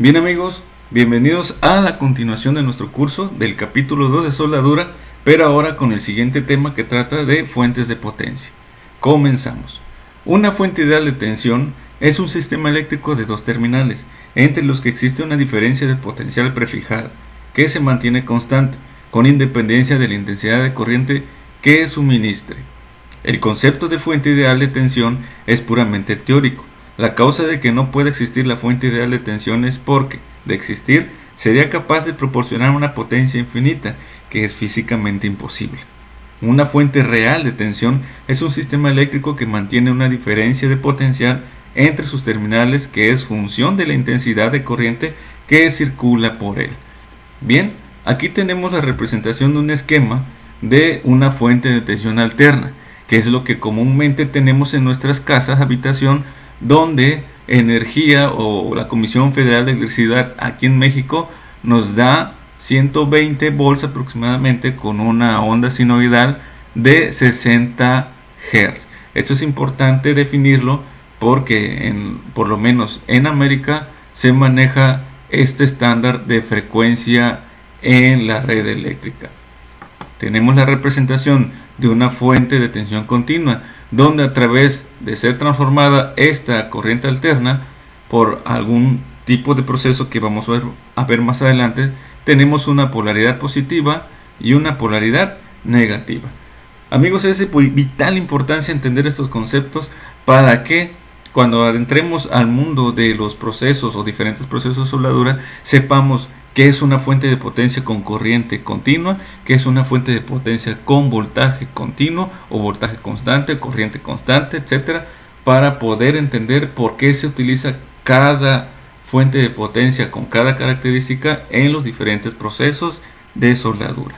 Bien amigos, bienvenidos a la continuación de nuestro curso del capítulo 2 de soldadura, pero ahora con el siguiente tema que trata de fuentes de potencia. Comenzamos. Una fuente ideal de tensión es un sistema eléctrico de dos terminales, entre los que existe una diferencia de potencial prefijada, que se mantiene constante, con independencia de la intensidad de corriente que suministre. El concepto de fuente ideal de tensión es puramente teórico. La causa de que no pueda existir la fuente ideal de tensión es porque, de existir, sería capaz de proporcionar una potencia infinita, que es físicamente imposible. Una fuente real de tensión es un sistema eléctrico que mantiene una diferencia de potencial entre sus terminales que es función de la intensidad de corriente que circula por él. Bien, aquí tenemos la representación de un esquema de una fuente de tensión alterna, que es lo que comúnmente tenemos en nuestras casas, habitación, donde energía o la Comisión Federal de Electricidad aquí en México nos da 120 volts aproximadamente con una onda sinoidal de 60 Hz. Esto es importante definirlo porque por lo menos en América se maneja este estándar de frecuencia en la red eléctrica. Tenemos la representación de una fuente de tensión continua, donde a través de ser transformada esta corriente alterna por algún tipo de proceso que vamos a ver más adelante, tenemos una polaridad positiva y una polaridad negativa. Amigos, es de vital importancia entender estos conceptos para que cuando adentremos al mundo de los procesos o diferentes procesos de soldadura, sepamos qué es una fuente de potencia con corriente continua, qué es una fuente de potencia con voltaje continuo o voltaje constante, corriente constante, etcétera, para poder entender por qué se utiliza cada fuente de potencia con cada característica en los diferentes procesos de soldadura.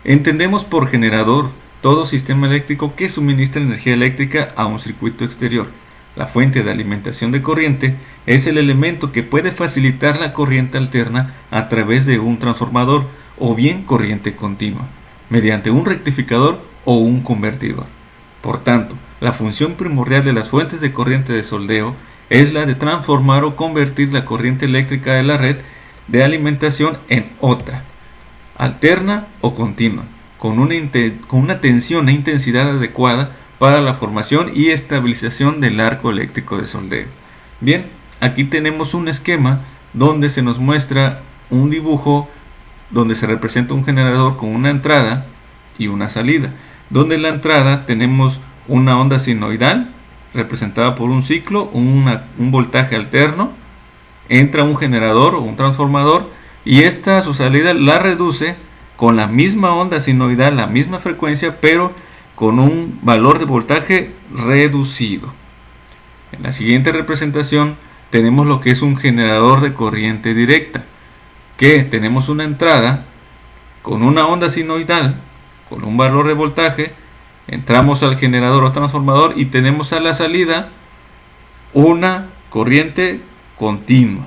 Entendemos por generador todo sistema eléctrico que suministra energía eléctrica a un circuito exterior. La fuente de alimentación de corriente es el elemento que puede facilitar la corriente alterna a través de un transformador o bien corriente continua, mediante un rectificador o un convertidor. Por tanto, la función primordial de las fuentes de corriente de soldeo es la de transformar o convertir la corriente eléctrica de la red de alimentación en otra, alterna o continua, con una tensión e intensidad adecuada para la formación y estabilización del arco eléctrico de soldeo. Bien, aquí tenemos un esquema donde se nos muestra un dibujo donde se representa un generador con una entrada y una salida, donde en la entrada tenemos una onda sinoidal representada por un ciclo, un voltaje alterno, entra un generador o un transformador y esta a su salida la reduce con la misma onda sinoidal, la misma frecuencia, pero con un valor de voltaje reducido. En la siguiente representación tenemos lo que es un generador de corriente directa, que tenemos una entrada con una onda sinoidal, con un valor de voltaje, entramos al generador o transformador y tenemos a la salida una corriente continua,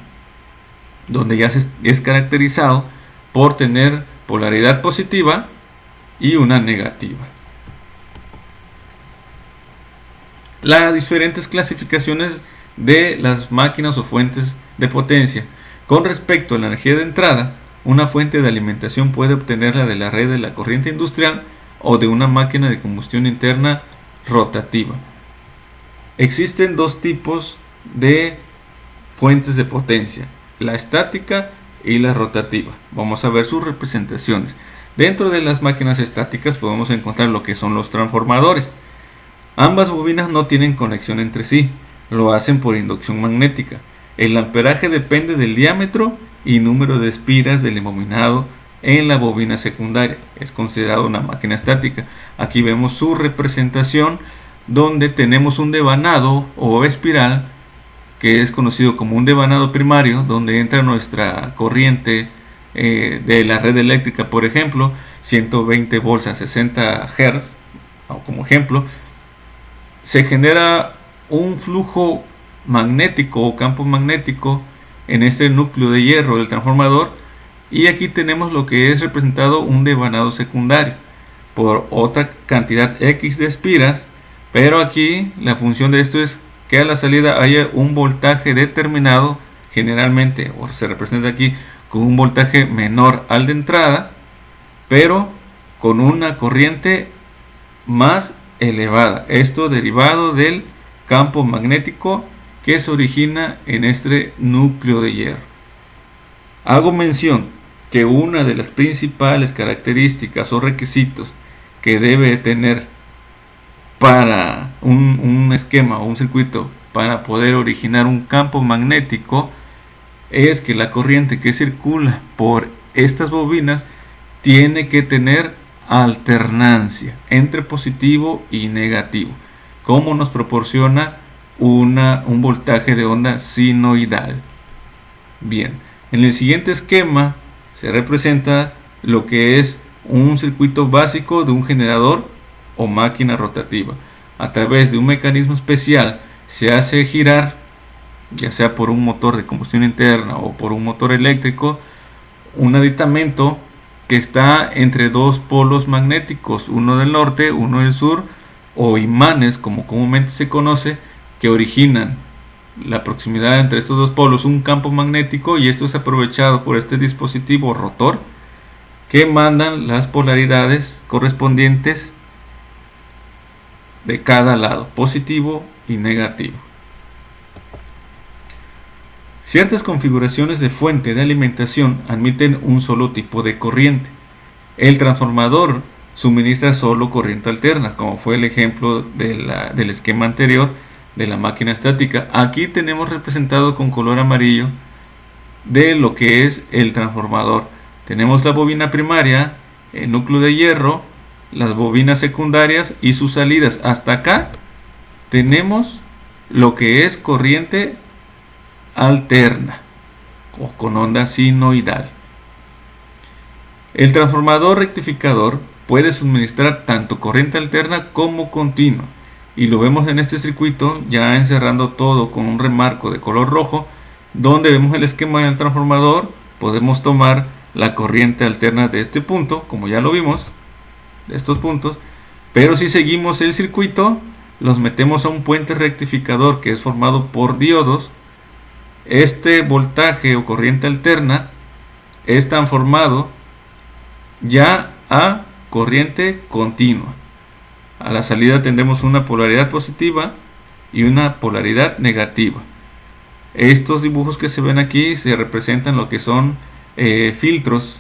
donde ya es caracterizado por tener polaridad positiva y una negativa. Las diferentes clasificaciones de las máquinas o fuentes de potencia. Con respecto a la energía de entrada, una fuente de alimentación puede obtenerla de la red de la corriente industrial o de una máquina de combustión interna rotativa. Existen dos tipos de fuentes de potencia, la estática y la rotativa. Vamos a ver sus representaciones. Dentro de las máquinas estáticas podemos encontrar lo que son los transformadores. Ambas bobinas no tienen conexión entre sí, lo hacen por inducción magnética. El amperaje depende del diámetro y número de espiras del embobinado en la bobina secundaria. Es considerado una máquina estática. Aquí vemos su representación donde tenemos un devanado o espiral que es conocido como un devanado primario, donde entra nuestra corriente de la red eléctrica, por ejemplo, 120 volts a 60 Hz, o como ejemplo. Se genera un flujo magnético o campo magnético en este núcleo de hierro del transformador y aquí tenemos lo que es representado un devanado secundario por otra cantidad X de espiras, pero aquí la función de esto es que a la salida haya un voltaje determinado, generalmente, o se representa aquí con un voltaje menor al de entrada, pero con una corriente más elevada. Esto derivado del campo magnético que se origina en este núcleo de hierro. Hago mención que una de las principales características o requisitos que debe tener para un esquema o un circuito para poder originar un campo magnético es que la corriente que circula por estas bobinas tiene que tener alternancia entre positivo y negativo, como nos proporciona un voltaje de onda sinoidal. Bien, en el siguiente esquema se representa lo que es un circuito básico de un generador o máquina rotativa. A través de un mecanismo especial se hace girar, ya sea por un motor de combustión interna o por un motor eléctrico, un aditamento que está entre dos polos magnéticos, uno del norte, uno del sur, o imanes, como comúnmente se conoce, que originan la proximidad entre estos dos polos, un campo magnético, y esto es aprovechado por este dispositivo rotor que mandan las polaridades correspondientes de cada lado, positivo y negativo. Ciertas configuraciones de fuente de alimentación admiten un solo tipo de corriente. El transformador suministra solo corriente alterna, como fue el ejemplo del esquema anterior de la máquina estática. Aquí tenemos representado con color amarillo de lo que es el transformador. Tenemos la bobina primaria, el núcleo de hierro, las bobinas secundarias y sus salidas. Hasta acá tenemos lo que es corriente alterna o con onda sinoidal. El transformador rectificador puede suministrar tanto corriente alterna como continua, y lo vemos en este circuito ya encerrando todo con un remarco de color rojo, donde vemos el esquema del transformador. Podemos tomar la corriente alterna de este punto, como ya lo vimos, de estos puntos, pero si seguimos el circuito los metemos a un puente rectificador que es formado por diodos. Este voltaje o corriente alterna es transformado ya a corriente continua. A la salida tendremos una polaridad positiva y una polaridad negativa. Estos dibujos que se ven aquí se representan lo que son filtros,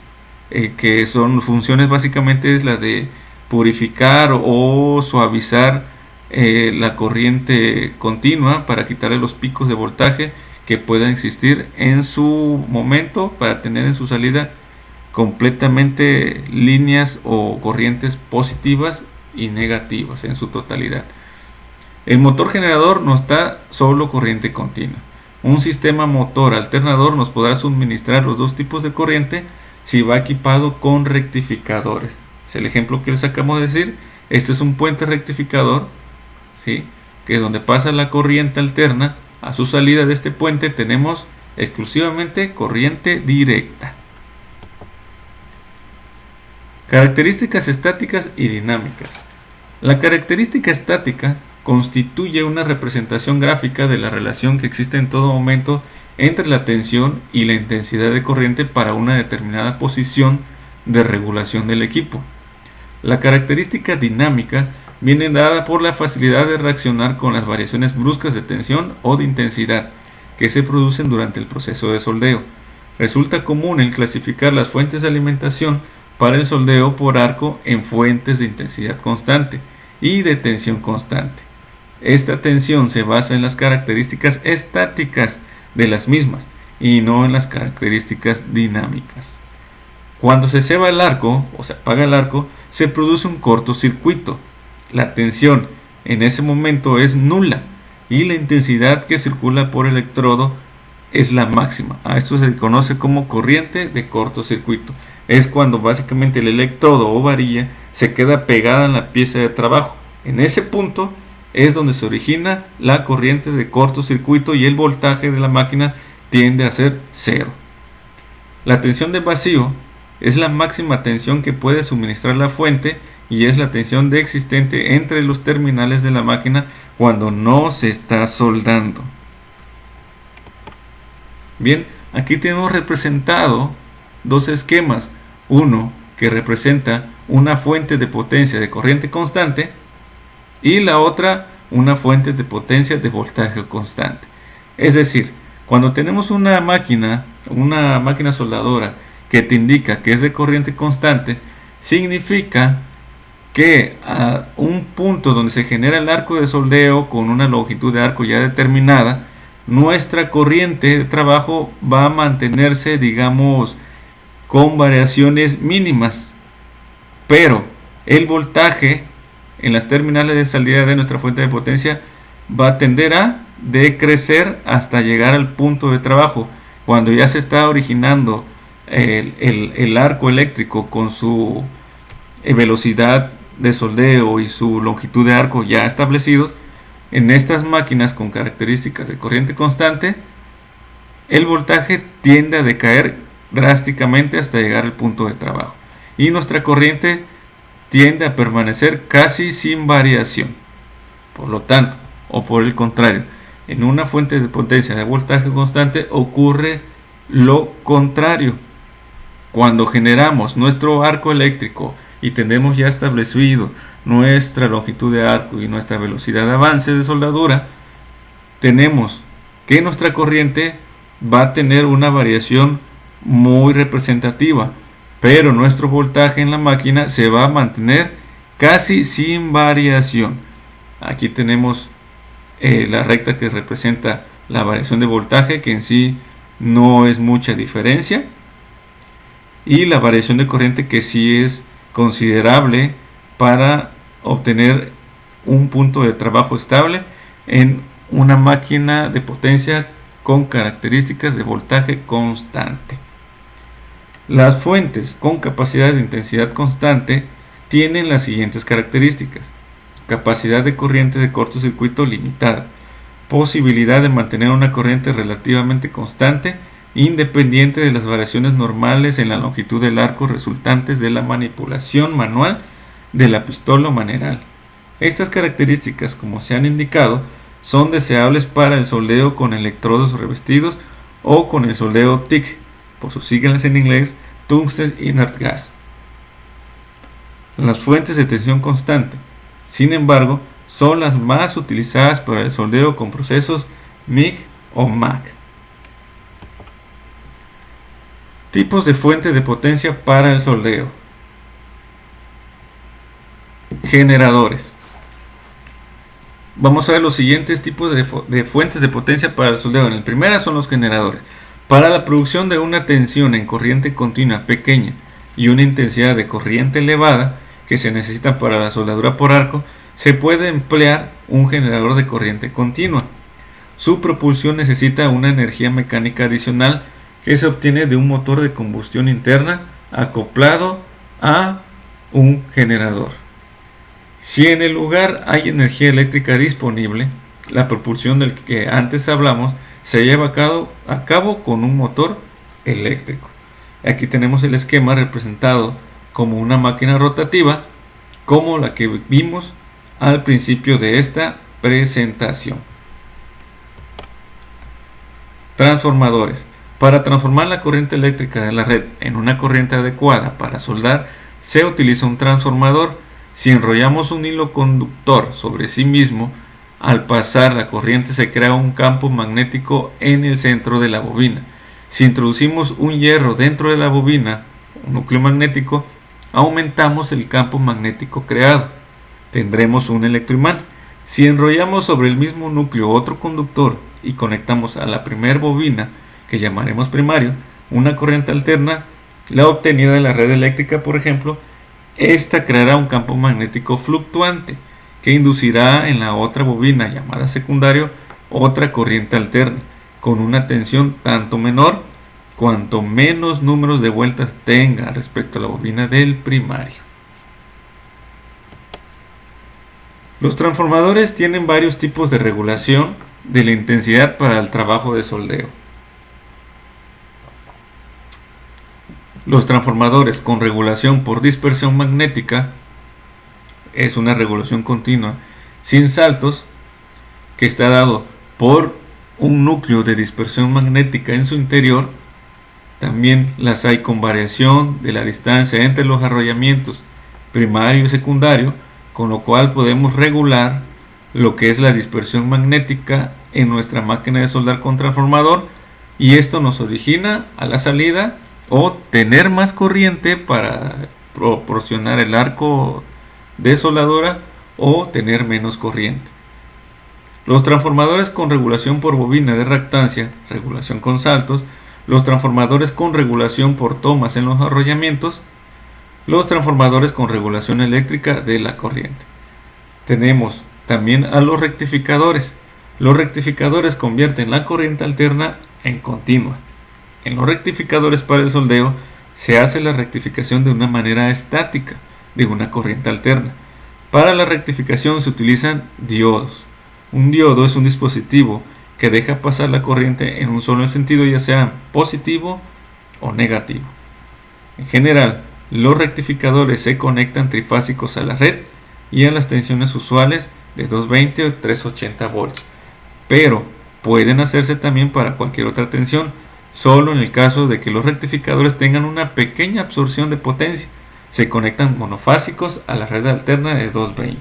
que son funciones básicamente es la de purificar o suavizar la corriente continua para quitarle los picos de voltaje que puedan existir en su momento, para tener en su salida completamente líneas o corrientes positivas y negativas en su totalidad. El motor generador nos da solo corriente continua. Un sistema motor alternador nos podrá suministrar los dos tipos de corriente si va equipado con rectificadores. Es el ejemplo que les acabamos de decir. Este es un puente rectificador, ¿sí?, que es donde pasa la corriente alterna. A su salida de este puente tenemos exclusivamente corriente directa. Características estáticas y dinámicas. La característica estática constituye una representación gráfica de la relación que existe en todo momento entre la tensión y la intensidad de corriente para una determinada posición de regulación del equipo. La característica dinámica viene dada por la facilidad de reaccionar con las variaciones bruscas de tensión o de intensidad que se producen durante el proceso de soldeo. Resulta común el clasificar las fuentes de alimentación para el soldeo por arco en fuentes de intensidad constante y de tensión constante. Esta tensión se basa en las características estáticas de las mismas y no en las características dinámicas. Cuando se ceba el arco o se apaga el arco, se produce un cortocircuito. La tensión en ese momento es nula y la intensidad que circula por el electrodo es la máxima. A esto se le conoce como corriente de cortocircuito. Es cuando básicamente el electrodo o varilla se queda pegada en la pieza de trabajo. En ese punto es donde se origina la corriente de cortocircuito y el voltaje de la máquina tiende a ser cero. La tensión de vacío es la máxima tensión que puede suministrar la fuente y es la tensión de existente entre los terminales de la máquina cuando no se está soldando. Bien, aquí tenemos representado dos esquemas. Uno que representa una fuente de potencia de corriente constante y la otra una fuente de potencia de voltaje constante. Es decir, cuando tenemos una máquina soldadora que te indica que es de corriente constante, significa que a un punto donde se genera el arco de soldeo con una longitud de arco ya determinada, nuestra corriente de trabajo va a mantenerse, digamos, con variaciones mínimas, pero el voltaje en las terminales de salida de nuestra fuente de potencia va a tender a decrecer hasta llegar al punto de trabajo. Cuando ya se está originando el arco eléctrico con su velocidad de soldeo y su longitud de arco ya establecidos, en estas máquinas con características de corriente constante, el voltaje tiende a decaer drásticamente hasta llegar al punto de trabajo y nuestra corriente tiende a permanecer casi sin variación. Por lo tanto, o por el contrario, en una fuente de potencia de voltaje constante ocurre lo contrario. Cuando generamos nuestro arco eléctrico y tenemos ya establecido nuestra longitud de arco y nuestra velocidad de avance de soldadura, tenemos que nuestra corriente va a tener una variación muy representativa, pero nuestro voltaje en la máquina se va a mantener casi sin variación. Aquí tenemos la recta que representa la variación de voltaje, que en sí no es mucha diferencia, y la variación de corriente, que sí es considerable para obtener un punto de trabajo estable en una máquina de potencia con características de voltaje constante. Las fuentes con capacidad de intensidad constante tienen las siguientes características: capacidad de corriente de cortocircuito limitada, posibilidad de mantener una corriente relativamente constante independiente de las variaciones normales en la longitud del arco resultantes de la manipulación manual de la pistola o maneral. Estas características, como se han indicado, son deseables para el soldeo con electrodos revestidos o con el soldeo TIG, por sus siglas en inglés, Tungsten Inert Gas. Las fuentes de tensión constante, sin embargo, son las más utilizadas para el soldeo con procesos MIG o MAC. Tipos de fuentes de potencia para el soldeo. Generadores. Vamos a ver los siguientes tipos de fuentes de potencia para el soldeo. En el primero son los generadores. Para la producción de una tensión en corriente continua pequeña y una intensidad de corriente elevada que se necesitan para la soldadura por arco, se puede emplear un generador de corriente continua. Su propulsión necesita una energía mecánica adicional que se obtiene de un motor de combustión interna acoplado a un generador. Si en el lugar hay energía eléctrica disponible, la propulsión del que antes hablamos se lleva a cabo con un motor eléctrico. Aquí tenemos el esquema representado como una máquina rotativa, como la que vimos al principio de esta presentación. Transformadores. Para transformar la corriente eléctrica de la red en una corriente adecuada para soldar, se utiliza un transformador. Si enrollamos un hilo conductor sobre sí mismo, al pasar la corriente se crea un campo magnético en el centro de la bobina. Si introducimos un hierro dentro de la bobina, un núcleo magnético, aumentamos el campo magnético creado. Tendremos un electroimán. Si enrollamos sobre el mismo núcleo otro conductor y conectamos a la primera bobina, que llamaremos primario, una corriente alterna, la obtenida de la red eléctrica, por ejemplo, esta creará un campo magnético fluctuante que inducirá en la otra bobina llamada secundario otra corriente alterna con una tensión tanto menor cuanto menos números de vueltas tenga respecto a la bobina del primario. Los transformadores tienen varios tipos de regulación de la intensidad para el trabajo de soldeo. Los transformadores con regulación por dispersión magnética es una regulación continua sin saltos que está dado por un núcleo de dispersión magnética en su interior. También las hay con variación de la distancia entre los arrollamientos primario y secundario, con lo cual podemos regular lo que es la dispersión magnética en nuestra máquina de soldar con transformador, y esto nos origina a la salida o tener más corriente para proporcionar el arco de soldadura o tener menos corriente. Los transformadores con regulación por bobina de reactancia, regulación con saltos, los transformadores con regulación por tomas en los arrollamientos, los transformadores con regulación eléctrica de la corriente. Tenemos también a los rectificadores. Los rectificadores convierten la corriente alterna en continua. En los rectificadores para el soldeo se hace la rectificación de una manera estática de una corriente alterna. Para la rectificación se utilizan diodos. Un diodo es un dispositivo que deja pasar la corriente en un solo sentido, ya sea positivo o negativo. En general, los rectificadores se conectan trifásicos a la red y a las tensiones usuales de 220 o 380 voltios, pero pueden hacerse también para cualquier otra tensión, solo en el caso de que los rectificadores tengan una pequeña absorción de potencia. Se conectan monofásicos a la red alterna de 220.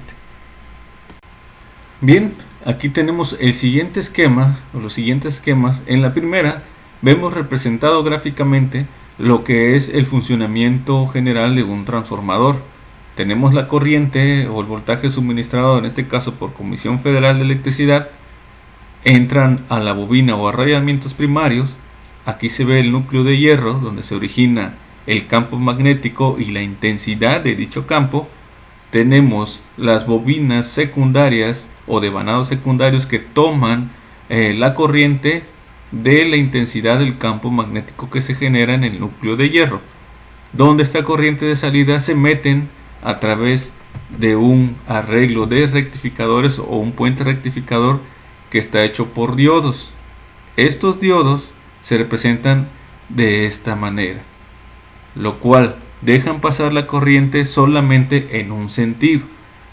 Bien, aquí tenemos el siguiente esquema, o los siguientes esquemas. En la primera vemos representado gráficamente lo que es el funcionamiento general de un transformador. Tenemos la corriente o el voltaje suministrado, en este caso por Comisión Federal de Electricidad, entran a la bobina o arrollamientos primarios. Aquí se ve el núcleo de hierro donde se origina el campo magnético y la intensidad de dicho campo. Tenemos las bobinas secundarias o devanados secundarios que toman la corriente de la intensidad del campo magnético que se genera en el núcleo de hierro, donde esta corriente de salida se meten a través de un arreglo de rectificadores o un puente rectificador que está hecho por diodos. Estos diodos se representan de esta manera, lo cual dejan pasar la corriente solamente en un sentido.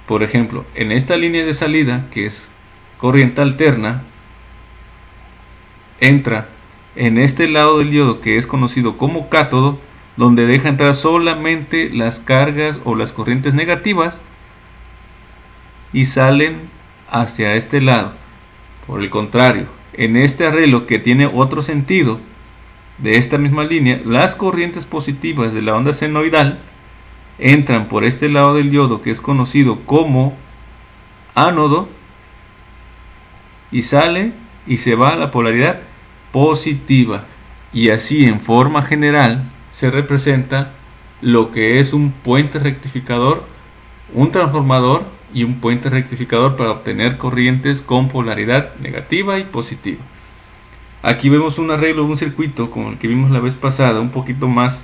Por ejemplo, en esta línea de salida, que es corriente alterna, entra en este lado del diodo que es conocido como cátodo, donde deja entrar solamente las cargas o las corrientes negativas y salen hacia este lado. Por el contrario, en este arreglo que tiene otro sentido de esta misma línea, las corrientes positivas de la onda senoidal entran por este lado del diodo que es conocido como ánodo y sale y se va a la polaridad positiva, y así en forma general se representa lo que es un puente rectificador, un transformador y un puente rectificador para obtener corrientes con polaridad negativa y positiva. Aquí vemos un arreglo de un circuito como el que vimos la vez pasada, un poquito más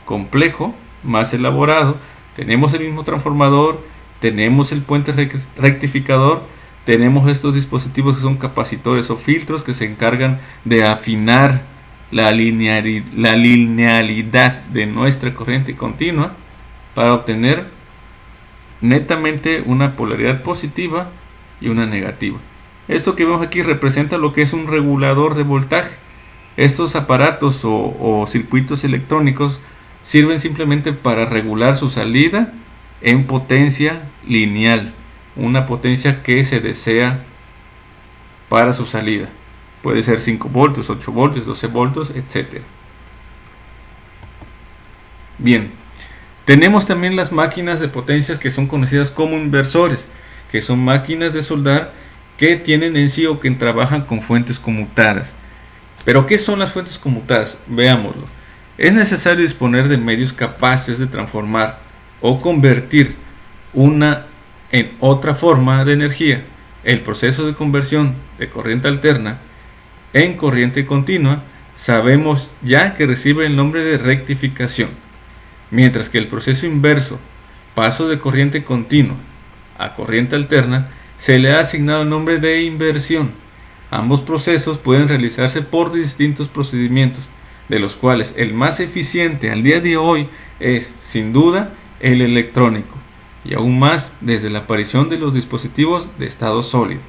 complejo, más elaborado. Tenemos el mismo transformador, tenemos el puente rectificador, tenemos estos dispositivos que son capacitores o filtros que se encargan de afinar la linealidad de nuestra corriente continua para obtener netamente una polaridad positiva y una negativa. Esto que vemos aquí representa lo que es un regulador de voltaje. Estos aparatos o circuitos electrónicos sirven simplemente para regular su salida en potencia lineal, una potencia que se desea para su salida. Puede ser 5 voltios, 8 voltios, 12 voltios, etc. Bien, tenemos también las máquinas de potencias que son conocidas como inversores, que son máquinas de soldar que tienen en sí o que trabajan con fuentes conmutadas. ¿Pero qué son las fuentes conmutadas? Veámoslo. Es necesario disponer de medios capaces de transformar o convertir una en otra forma de energía. El proceso de conversión de corriente alterna en corriente continua sabemos ya que recibe el nombre de rectificación, mientras que el proceso inverso, paso de corriente continua a corriente alterna, se le ha asignado el nombre de inversión. Ambos procesos pueden realizarse por distintos procedimientos, de los cuales el más eficiente al día de hoy es, sin duda, el electrónico, y aún más desde la aparición de los dispositivos de estado sólido.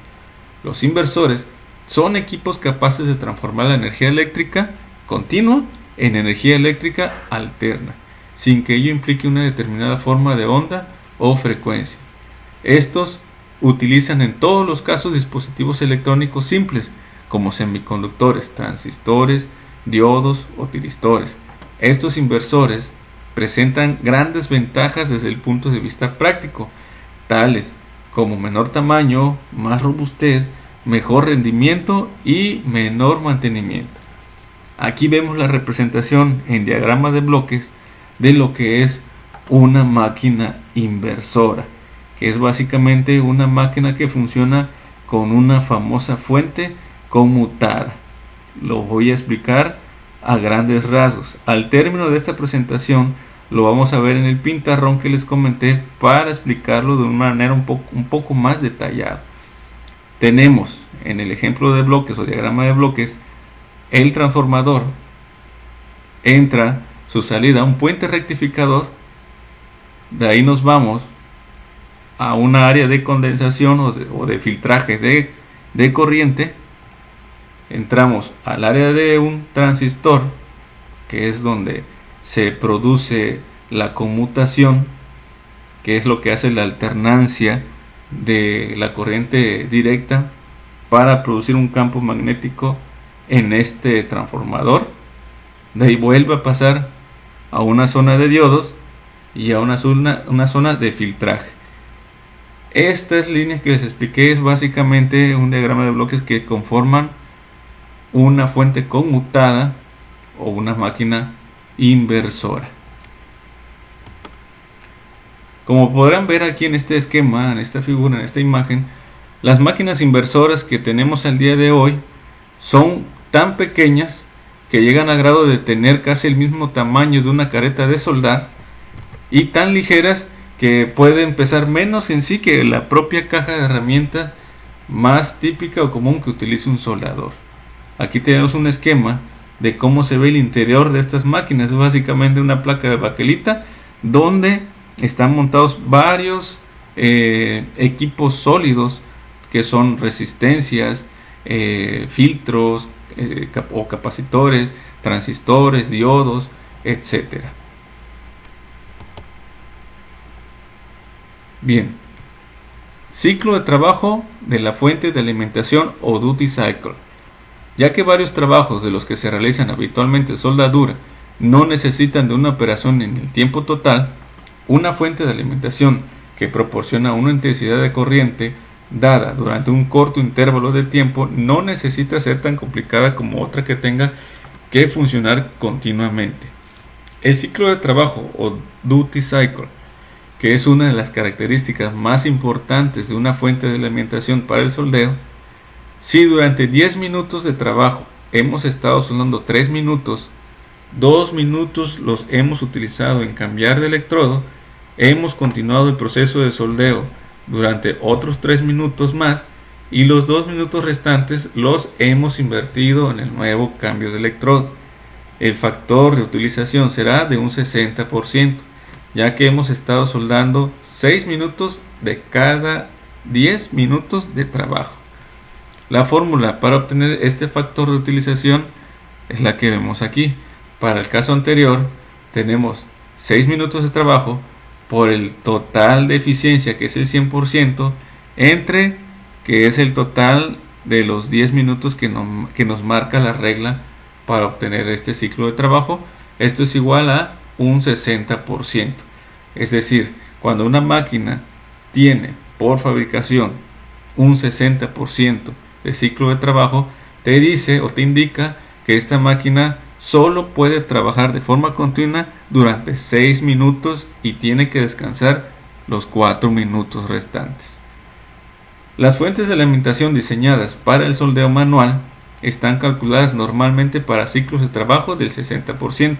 Los inversores son equipos capaces de transformar la energía eléctrica continua en energía eléctrica alterna, sin que ello implique una determinada forma de onda o frecuencia. Estos utilizan en todos los casos dispositivos electrónicos simples, como semiconductores, transistores, diodos o tiristores. Estos inversores presentan grandes ventajas desde el punto de vista práctico, tales como menor tamaño, más robustez, mejor rendimiento y menor mantenimiento. Aquí vemos la representación en diagrama de bloques de lo que es una máquina inversora, que es básicamente una máquina que funciona con una famosa fuente conmutada. Lo voy a explicar a grandes rasgos. Al término de esta presentación lo vamos a ver en el pintarrón que les comenté para explicarlo de una manera un poco más detallada. Tenemos en el ejemplo de bloques o diagrama de bloques el transformador, entra su salida a un puente rectificador, de ahí nos vamos a una área de condensación o de filtraje de corriente, entramos al área de un transistor, que es donde se produce la conmutación, que es lo que hace la alternancia de la corriente directa para producir un campo magnético en este transformador. De ahí vuelve a pasar a una zona de diodos y a una zona de filtraje. Estas líneas que les expliqué es básicamente un diagrama de bloques que conforman una fuente conmutada o una máquina inversora. Como podrán ver aquí en este esquema, en esta figura, en esta imagen, las máquinas inversoras que tenemos al día de hoy son tan pequeñas que llegan a grado de tener casi el mismo tamaño de una careta de soldar y tan ligeras que pueden pesar menos en sí que la propia caja de herramientas más típica o común que utilice un soldador. Aquí tenemos un esquema de cómo se ve el interior de estas máquinas. Es básicamente una placa de baquelita donde están montados varios equipos sólidos que son resistencias, filtros o capacitores, transistores, diodos, etcétera. Bien, ciclo de trabajo de la fuente de alimentación o duty cycle. Ya que varios trabajos de los que se realizan habitualmente soldadura no necesitan de una operación en el tiempo total, una fuente de alimentación que proporciona una intensidad de corriente dada durante un corto intervalo de tiempo no necesita ser tan complicada como otra que tenga que funcionar continuamente. El ciclo de trabajo o duty cycle, que es una de las características más importantes de una fuente de alimentación para el soldeo, si durante 10 minutos de trabajo hemos estado soldando 3 minutos, 2 minutos los hemos utilizado en cambiar de electrodo, hemos continuado el proceso de soldeo durante otros 3 minutos más y los 2 minutos restantes los hemos invertido en el nuevo cambio de electrodo. El factor de utilización será de un 60%, ya que hemos estado soldando 6 minutos de cada 10 minutos de trabajo. La fórmula para obtener este factor de utilización es la que vemos aquí. Para el caso anterior tenemos 6 minutos de trabajo por el total de eficiencia, que es el 100%, entre que es el total de los 10 minutos que nos marca la regla para obtener este ciclo de trabajo. Esto es igual a un 60%. Es decir, cuando una máquina tiene por fabricación un 60% de ciclo de trabajo, te dice o te indica que esta máquina solo puede trabajar de forma continua durante 6 minutos y tiene que descansar los 4 minutos restantes. Las fuentes de alimentación diseñadas para el soldeo manual están calculadas normalmente para ciclos de trabajo del 60%.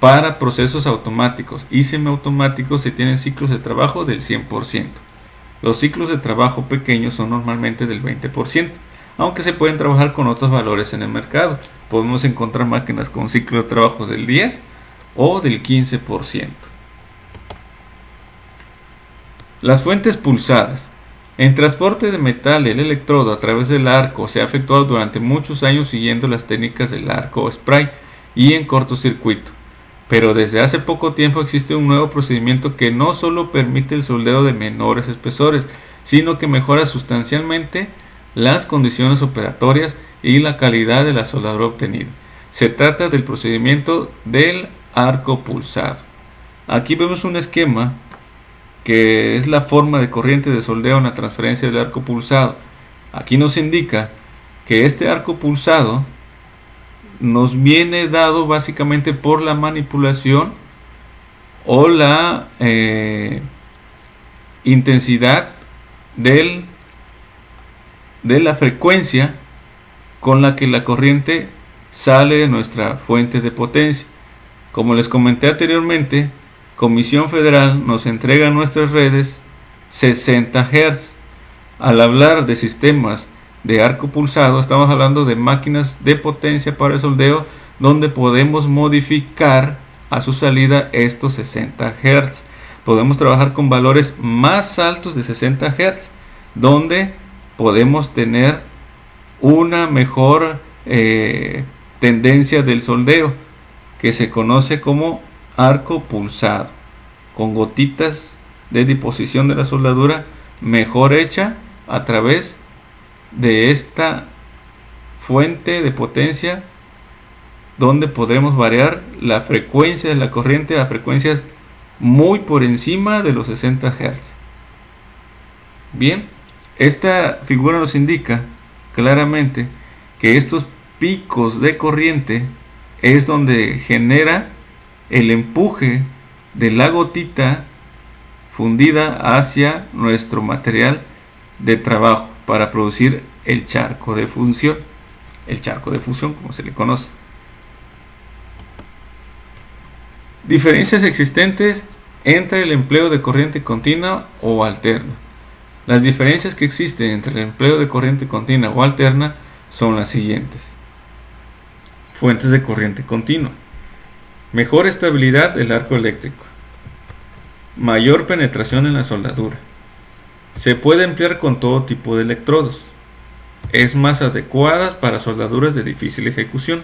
Para procesos automáticos y semiautomáticos se tienen ciclos de trabajo del 100%. Los ciclos de trabajo pequeños son normalmente del 20%, aunque se pueden trabajar con otros valores en el mercado. Podemos encontrar máquinas con ciclo de trabajo del 10 o del 15%. Las fuentes pulsadas. El transporte de metal del electrodo a través del arco se ha efectuado durante muchos años siguiendo las técnicas del arco spray y en cortocircuito. Pero desde hace poco tiempo existe un nuevo procedimiento que no solo permite el soldeo de menores espesores, sino que mejora sustancialmente las condiciones operatorias y la calidad de la soldadura obtenida. Se trata del procedimiento del arco pulsado. Aquí vemos un esquema que es la forma de corriente de soldeo en la transferencia del arco pulsado. Aquí nos indica que este arco pulsado nos viene dado básicamente por la manipulación o la intensidad de la frecuencia con la que la corriente sale de nuestra fuente de potencia. Como les comenté anteriormente, Comisión Federal nos entrega en nuestras redes 60 Hz. Al hablar de sistemas de arco pulsado, estamos hablando de máquinas de potencia para el soldeo donde podemos modificar a su salida estos 60 Hz. Podemos trabajar con valores más altos de 60 Hz, donde podemos tener una mejor tendencia del soldeo, que se conoce como arco pulsado, con gotitas de deposición de la soldadura mejor hecha a través de esta fuente de potencia, donde podremos variar la frecuencia de la corriente a frecuencias muy por encima de los 60 Hz. Bien, esta figura nos indica claramente que estos picos de corriente es donde genera el empuje de la gotita fundida hacia nuestro material de trabajo para producir el charco de fusión, como se le conoce. Diferencias existentes entre el empleo de corriente continua o alterna. Las diferencias que existen entre el empleo de corriente continua o alterna son las siguientes. Fuentes de corriente continua. Mejor estabilidad del arco eléctrico. Mayor penetración en la soldadura. Se puede emplear con todo tipo de electrodos. Es más adecuada para soldaduras de difícil ejecución.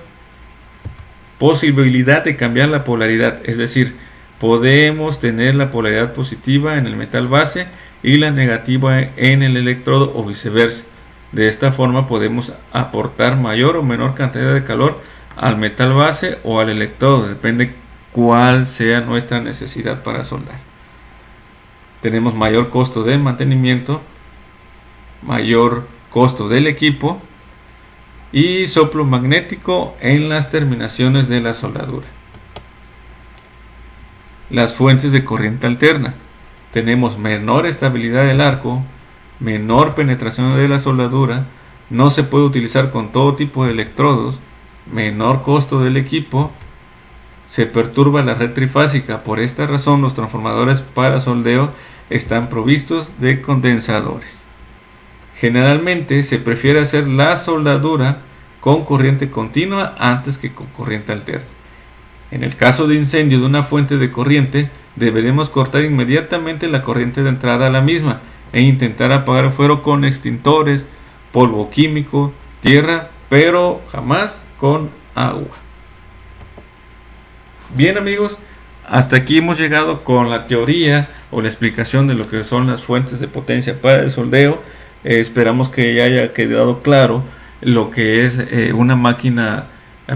Posibilidad de cambiar la polaridad, es decir, podemos tener la polaridad positiva en el metal base y la negativa en el electrodo o viceversa. De esta forma podemos aportar mayor o menor cantidad de calor al metal base o al electrodo, depende cuál sea nuestra necesidad para soldar. Tenemos mayor costo de mantenimiento, mayor costo del equipo y soplo magnético en las terminaciones de la soldadura. Las fuentes de corriente alterna. Tenemos menor estabilidad del arco, menor penetración de la soldadura, no se puede utilizar con todo tipo de electrodos, menor costo del equipo, se perturba la red trifásica. Por esta razón los transformadores para soldeo están provistos de condensadores. Generalmente se prefiere hacer la soldadura con corriente continua antes que con corriente alterna. En el caso de incendio de una fuente de corriente, deberemos cortar inmediatamente la corriente de entrada a la misma e intentar apagar el fuego con extintores, polvo químico, tierra, pero jamás con agua. Bien amigos, hasta aquí hemos llegado con la teoría o la explicación de lo que son las fuentes de potencia para el soldeo. Esperamos que ya haya quedado claro lo que es una máquina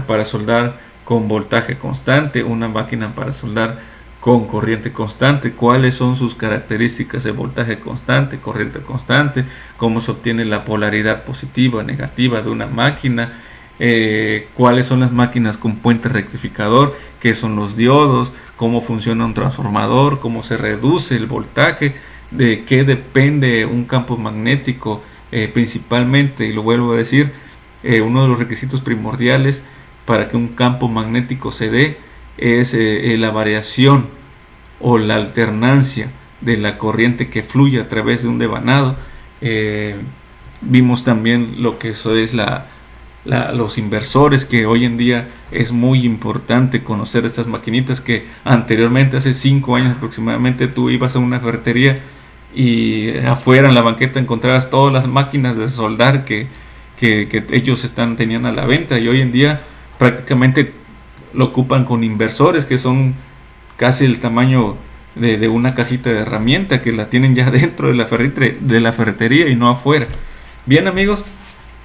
para soldar con voltaje constante, una máquina para soldar con corriente constante, cuáles son sus características de voltaje constante, corriente constante, cómo se obtiene la polaridad positiva o negativa de una máquina, cuáles son las máquinas con puente rectificador, qué son los diodos, cómo funciona un transformador, cómo se reduce el voltaje, de qué depende un campo magnético, principalmente, y lo vuelvo a decir, uno de los requisitos primordiales para que un campo magnético se dé es la variación o la alternancia de la corriente que fluye a través de un devanado. Vimos también lo que eso es los inversores, que hoy en día es muy importante conocer estas maquinitas que anteriormente, hace 5 años aproximadamente, tú ibas a una ferretería y afuera en la banqueta encontrabas todas las máquinas de soldar que ellos tenían a la venta, y hoy en día prácticamente lo ocupan con inversores que son casi el tamaño de una cajita de herramienta, que la tienen ya dentro de la ferretería y no afuera. Bien amigos,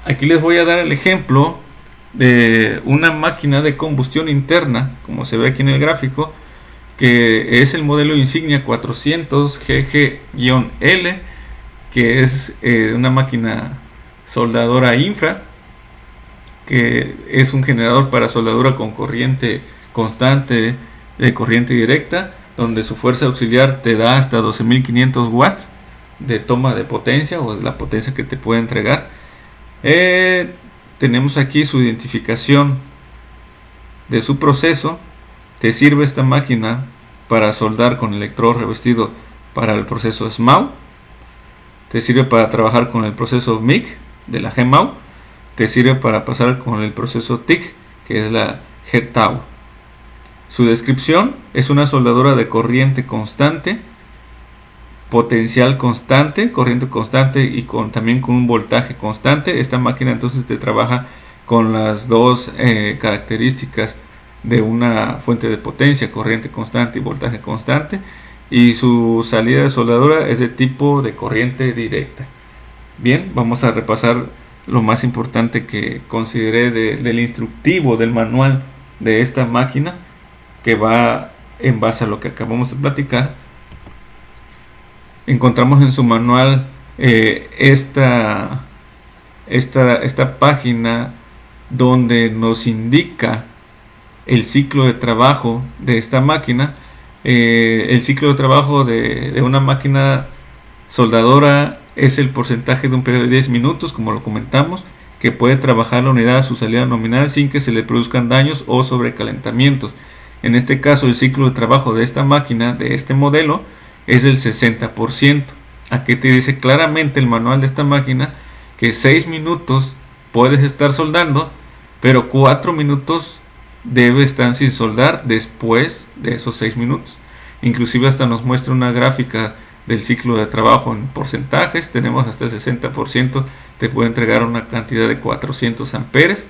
aquí les voy a dar el ejemplo de una máquina de combustión interna, como se ve aquí en el gráfico, que es el modelo insignia 400 GG-L, que es una máquina soldadora infra, que es un generador para soldadura con corriente constante de corriente directa, donde su fuerza auxiliar te da hasta 12.500 watts de toma de potencia, o de la potencia que te puede entregar. Tenemos aquí su identificación de su proceso. Te sirve esta máquina para soldar con electrodo revestido para el proceso SMAU. Te sirve para trabajar con el proceso MIG de la GMAU. Te sirve para pasar con el proceso TIC, que es la GTAU. Su descripción: es una soldadura de corriente constante, potencial constante, corriente constante y también con un voltaje constante. Esta máquina entonces te trabaja con las dos características de una fuente de potencia, corriente constante y voltaje constante, y su salida de soldadura es de tipo de corriente directa. Bien, vamos a repasar lo más importante que consideré del instructivo, del manual de esta máquina, que va en base a lo que acabamos de platicar. Encontramos en su manual esta página donde nos indica el ciclo de trabajo de esta máquina. El ciclo de trabajo de una máquina soldadora es el porcentaje de un periodo de 10 minutos, como lo comentamos, que puede trabajar la unidad a su salida nominal sin que se le produzcan daños o sobrecalentamientos. En este caso, el ciclo de trabajo de esta máquina, de este modelo, es del 60%. Aquí te dice claramente el manual de esta máquina que 6 minutos puedes estar soldando, pero 4 minutos debe estar sin soldar después de esos 6 minutos. Inclusive hasta nos muestra una gráfica del ciclo de trabajo en porcentajes. Tenemos hasta el 60%, te puede entregar una cantidad de 400 amperes.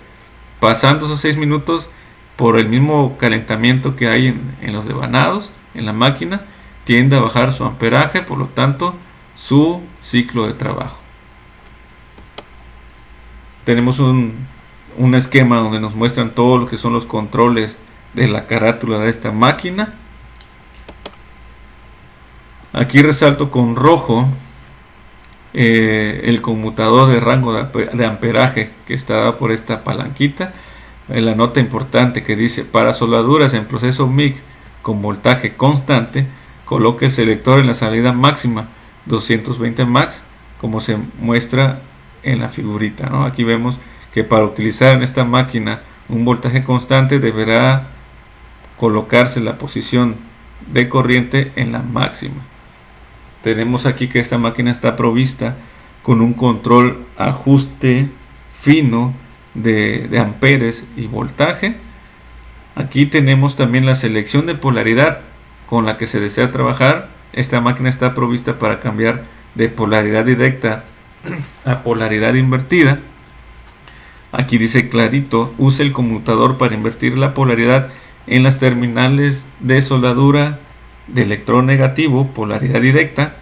Pasando esos 6 minutos, por el mismo calentamiento que hay en los devanados, en la máquina, tiende a bajar su amperaje, por lo tanto su ciclo de trabajo. Tenemos un esquema donde nos muestran todo lo que son los controles de la carátula de esta máquina. Aquí resalto con rojo el conmutador de rango de amperaje que está dado por esta palanquita. La nota importante que dice: para soldaduras en proceso MIG con voltaje constante, coloque el selector en la salida máxima 220 max, como se muestra en la figurita, ¿no? Aquí vemos que para utilizar en esta máquina un voltaje constante deberá colocarse la posición de corriente en la máxima. Tenemos aquí que esta máquina está provista con un control ajuste fino de amperes y voltaje. Aquí tenemos también la selección de polaridad con la que se desea trabajar. Esta máquina está provista para cambiar de polaridad directa a polaridad invertida. Aquí dice clarito: use el conmutador para invertir la polaridad en las terminales de soldadura de electrodo negativo, polaridad directa,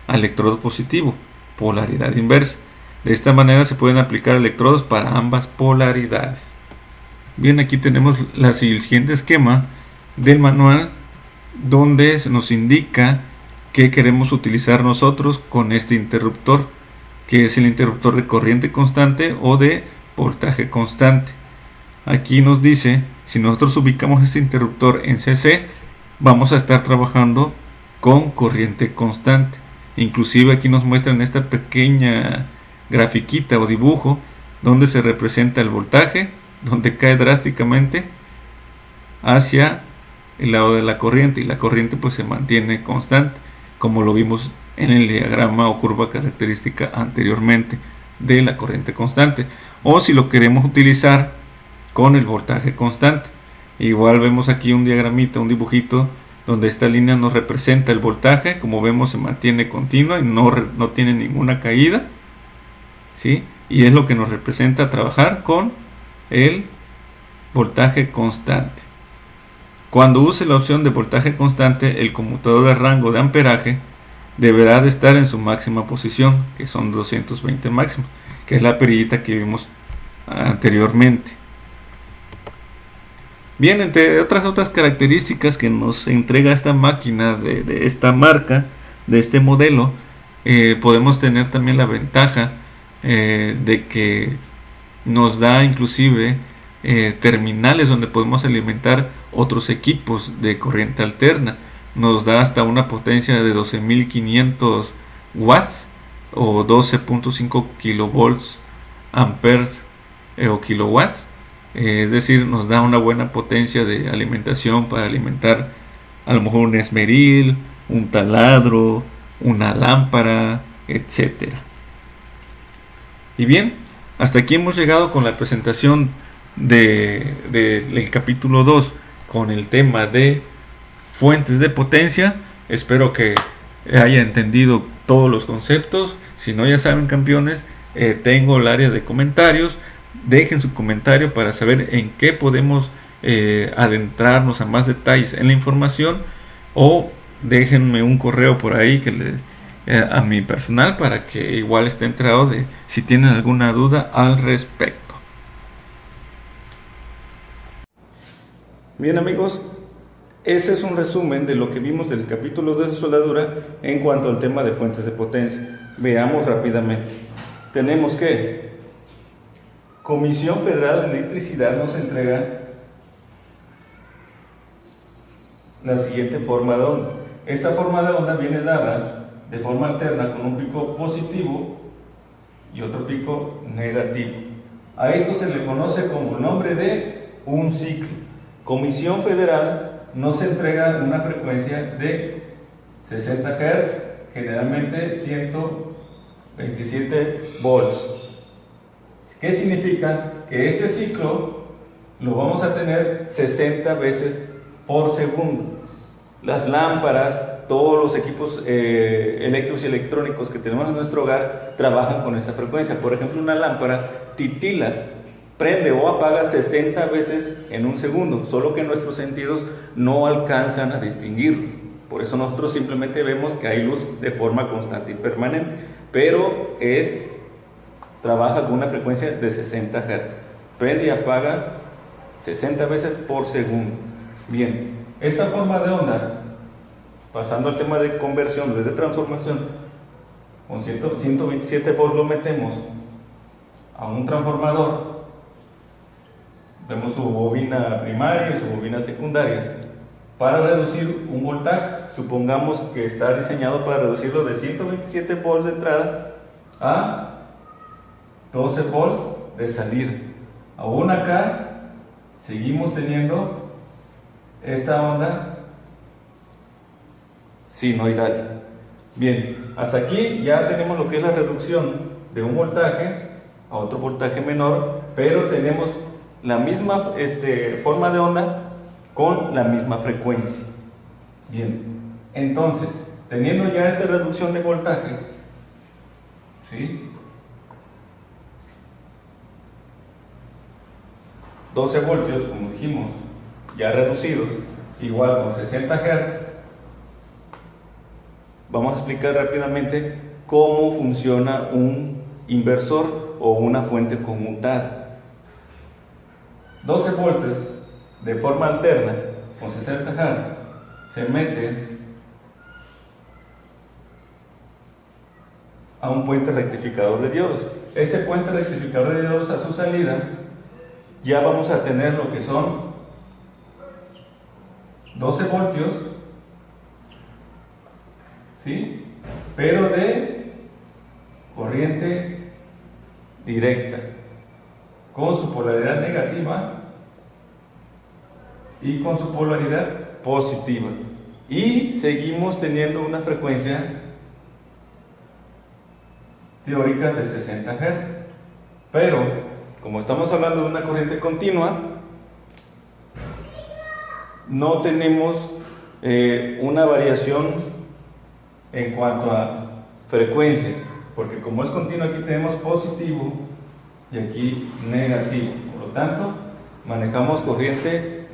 a electrodo positivo, polaridad inversa. De esta manera se pueden aplicar electrodos para ambas polaridades. Bien, aquí tenemos el siguiente esquema del manual, donde se nos indica que queremos utilizar nosotros con este interruptor, que es el interruptor de corriente constante o de voltaje constante. Aquí nos dice: si nosotros ubicamos este interruptor en CC, vamos a estar trabajando con corriente constante. Inclusive aquí nos muestran esta pequeña grafiquita o dibujo donde se representa el voltaje, donde cae drásticamente hacia el lado de la corriente, y la corriente pues se mantiene constante, como lo vimos en el diagrama o curva característica anteriormente de la corriente constante. O si lo queremos utilizar con el voltaje constante, igual vemos aquí un diagramita, un dibujito donde esta línea nos representa el voltaje. Como vemos, se mantiene continua y no tiene ninguna caída, ¿sí? Y es lo que nos representa trabajar con el voltaje constante. Cuando use la opción de voltaje constante, el conmutador de rango de amperaje deberá de estar en su máxima posición, que son 220 máximo, que es la perillita que vimos anteriormente. Bien, entre otras características que nos entrega esta máquina de esta marca, de este modelo, podemos tener también la ventaja de que nos da inclusive terminales donde podemos alimentar otros equipos de corriente alterna. Nos da hasta una potencia de 12.500 watts o 12.5 kilovolts amperes o kilowatts, es decir, nos da una buena potencia de alimentación para alimentar a lo mejor un esmeril, un taladro, una lámpara, etcétera. Y bien, hasta aquí hemos llegado con la presentación del capítulo 2 con el tema de fuentes de potencia. Espero que haya entendido todos los conceptos. Si no, ya saben, campeones, tengo el área de comentarios. Dejen su comentario para saber en qué podemos adentrarnos a más detalles en la información, o déjenme un correo por ahí a mi personal para que igual esté enterado de si tienen alguna duda al respecto. Bien, amigos, ese es un resumen de lo que vimos del capítulo 2 de soldadura en cuanto al tema de fuentes de potencia. Veamos rápidamente. Tenemos que Comisión Federal de Electricidad nos entrega la siguiente forma de onda. Esta forma de onda viene dada de forma alterna con un pico positivo y otro pico negativo. A esto se le conoce como el nombre de un ciclo. Comisión Federal nos entrega una frecuencia de 60 Hz, generalmente 127 volts. ¿Qué significa? Que este ciclo lo vamos a tener 60 veces por segundo. Las lámparas, todos los equipos eléctricos y electrónicos que tenemos en nuestro hogar trabajan con esa frecuencia. Por ejemplo, una lámpara titila, prende o apaga 60 veces en un segundo, solo que nuestros sentidos no alcanzan a distinguirlo. Por eso nosotros simplemente vemos que hay luz de forma constante y permanente, pero trabaja con una frecuencia de 60 Hz. Prende y apaga 60 veces por segundo. Bien, esta forma de onda, pasando al tema de conversión, de transformación, con 127 volts lo metemos a un transformador. Vemos su bobina primaria y su bobina secundaria para reducir un voltaje. Supongamos que está diseñado para reducirlo de 127 volts de entrada a 12 volts de salida. Aún acá seguimos teniendo esta onda sinoidal. Bien, hasta aquí ya tenemos lo que es la reducción de un voltaje a otro voltaje menor, pero tenemos la misma forma de onda con la misma frecuencia. Bien, entonces, teniendo ya esta reducción de voltaje, ¿sí?, 12 voltios, como dijimos, ya reducidos, igual con 60 Hz, vamos a explicar rápidamente cómo funciona un inversor o una fuente conmutada. 12 voltios de forma alterna con 60 Hz se mete a un puente rectificador de diodos. Este puente rectificador de diodos, a su salida, ya vamos a tener lo que son 12 voltios, ¿sí?, pero de corriente directa, con su polaridad negativa y con su polaridad positiva. Y seguimos teniendo una frecuencia teórica de 60 Hz. Pero como estamos hablando de una corriente continua, no tenemos una variación en cuanto a frecuencia, porque como es continuo, aquí tenemos positivo y aquí negativo. Por lo tanto, manejamos corriente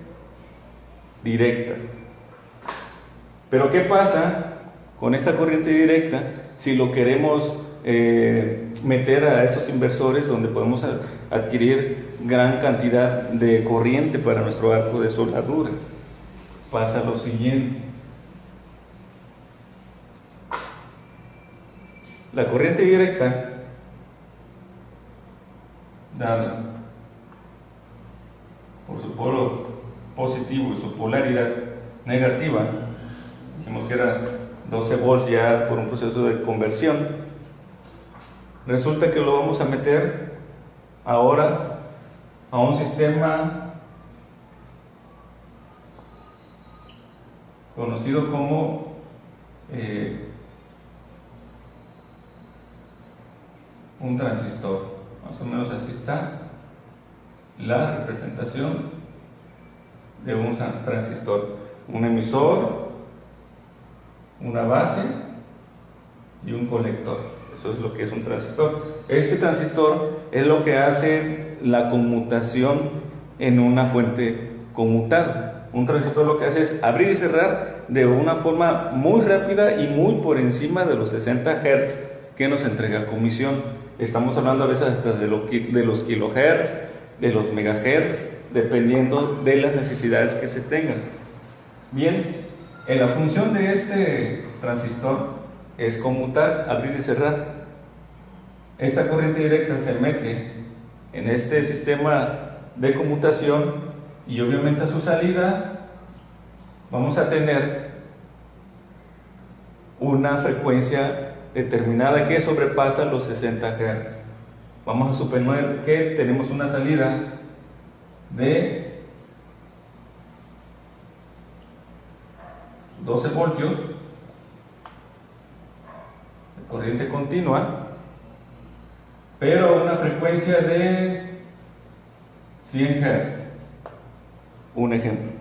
directa. Pero ¿qué pasa con esta corriente directa si lo queremos meter a esos inversores donde podemos adquirir gran cantidad de corriente para nuestro arco de soldadura? Pasa lo siguiente. La corriente directa, dada por su polo positivo y su polaridad negativa, dijimos que era 12 volts ya por un proceso de conversión, resulta que lo vamos a meter ahora a un sistema conocido como un transistor. Más o menos así está la representación de un transistor: un emisor, una base y un colector. Eso es lo que es un transistor. Este transistor es lo que hace la conmutación en una fuente conmutada. Un transistor lo que hace es abrir y cerrar de una forma muy rápida y muy por encima de los 60 Hz que nos entrega comisión. Estamos hablando a veces hasta de los kilohertz, de los megahertz, dependiendo de las necesidades que se tengan. Bien, la función de este transistor es conmutar, abrir y cerrar. Esta corriente directa se mete en este sistema de conmutación y obviamente a su salida vamos a tener una frecuencia determinada que sobrepasa los 60 Hz. Vamos a suponer que tenemos una salida de 12 voltios de corriente continua, pero a una frecuencia de 100 Hz. Un ejemplo.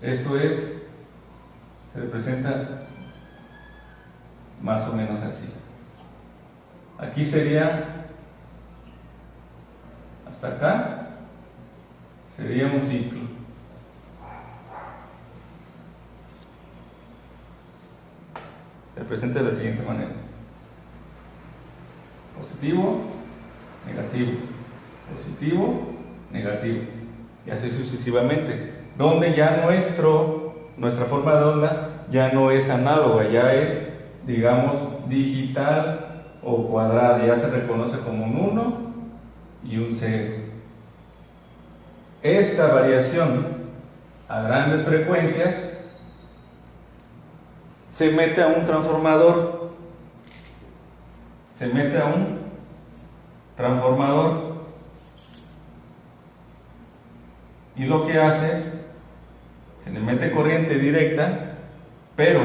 Esto se representa más o menos así. Aquí sería, hasta acá, sería un ciclo. Se representa de la siguiente manera: positivo, negativo, positivo, negativo, y así sucesivamente, donde ya nuestra forma de onda ya no es análoga, ya es, digamos, digital o cuadrada, ya se reconoce como un 1 y un 0. Esta variación a grandes frecuencias se mete a un transformador, y lo que hace, se le mete corriente directa, pero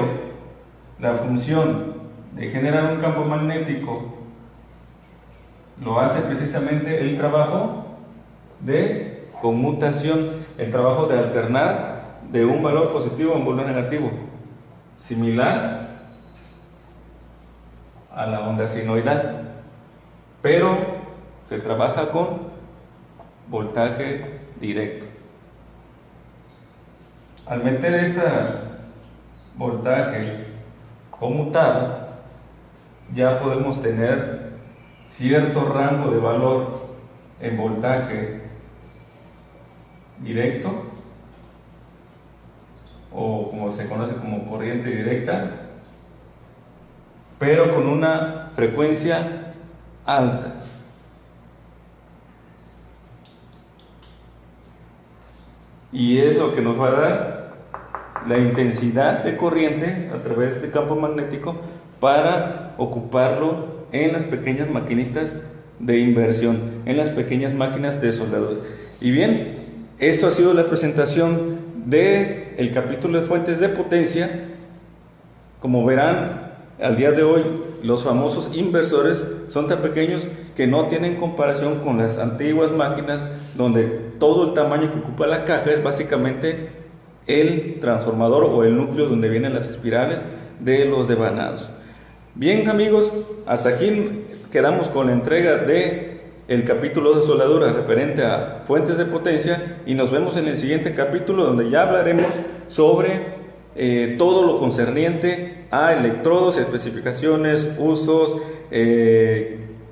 la función de generar un campo magnético lo hace precisamente el trabajo de conmutación, el trabajo de alternar de un valor positivo a un valor negativo, similar a la onda sinoidal, pero se trabaja con voltaje directo. Al meter este voltaje conmutado, ya podemos tener cierto rango de valor en voltaje directo, o como se conoce como corriente directa, pero con una frecuencia alta. Y es lo que nos va a dar la intensidad de corriente a través de campo magnético para ocuparlo en las pequeñas maquinitas de inversión, en las pequeñas máquinas de soldadura. Y bien, esto ha sido la presentación del capítulo de fuentes de potencia. Como verán, al día de hoy los famosos inversores son tan pequeños que que no tienen comparación con las antiguas máquinas donde todo el tamaño que ocupa la caja es básicamente el transformador o el núcleo donde vienen las espirales de los devanados. Bien amigos, hasta aquí quedamos con la entrega de el capítulo de soldadura referente a fuentes de potencia, y nos vemos en el siguiente capítulo donde ya hablaremos sobre todo lo concerniente a electrodos, especificaciones, usos,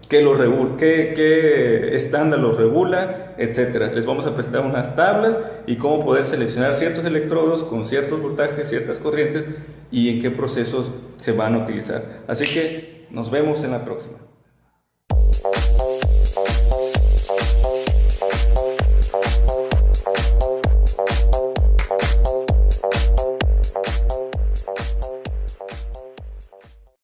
qué estándar los regula, etcétera. Les vamos a presentar unas tablas y cómo poder seleccionar ciertos electrodos con ciertos voltajes, ciertas corrientes, y en qué procesos se van a utilizar. Así que nos vemos en la próxima.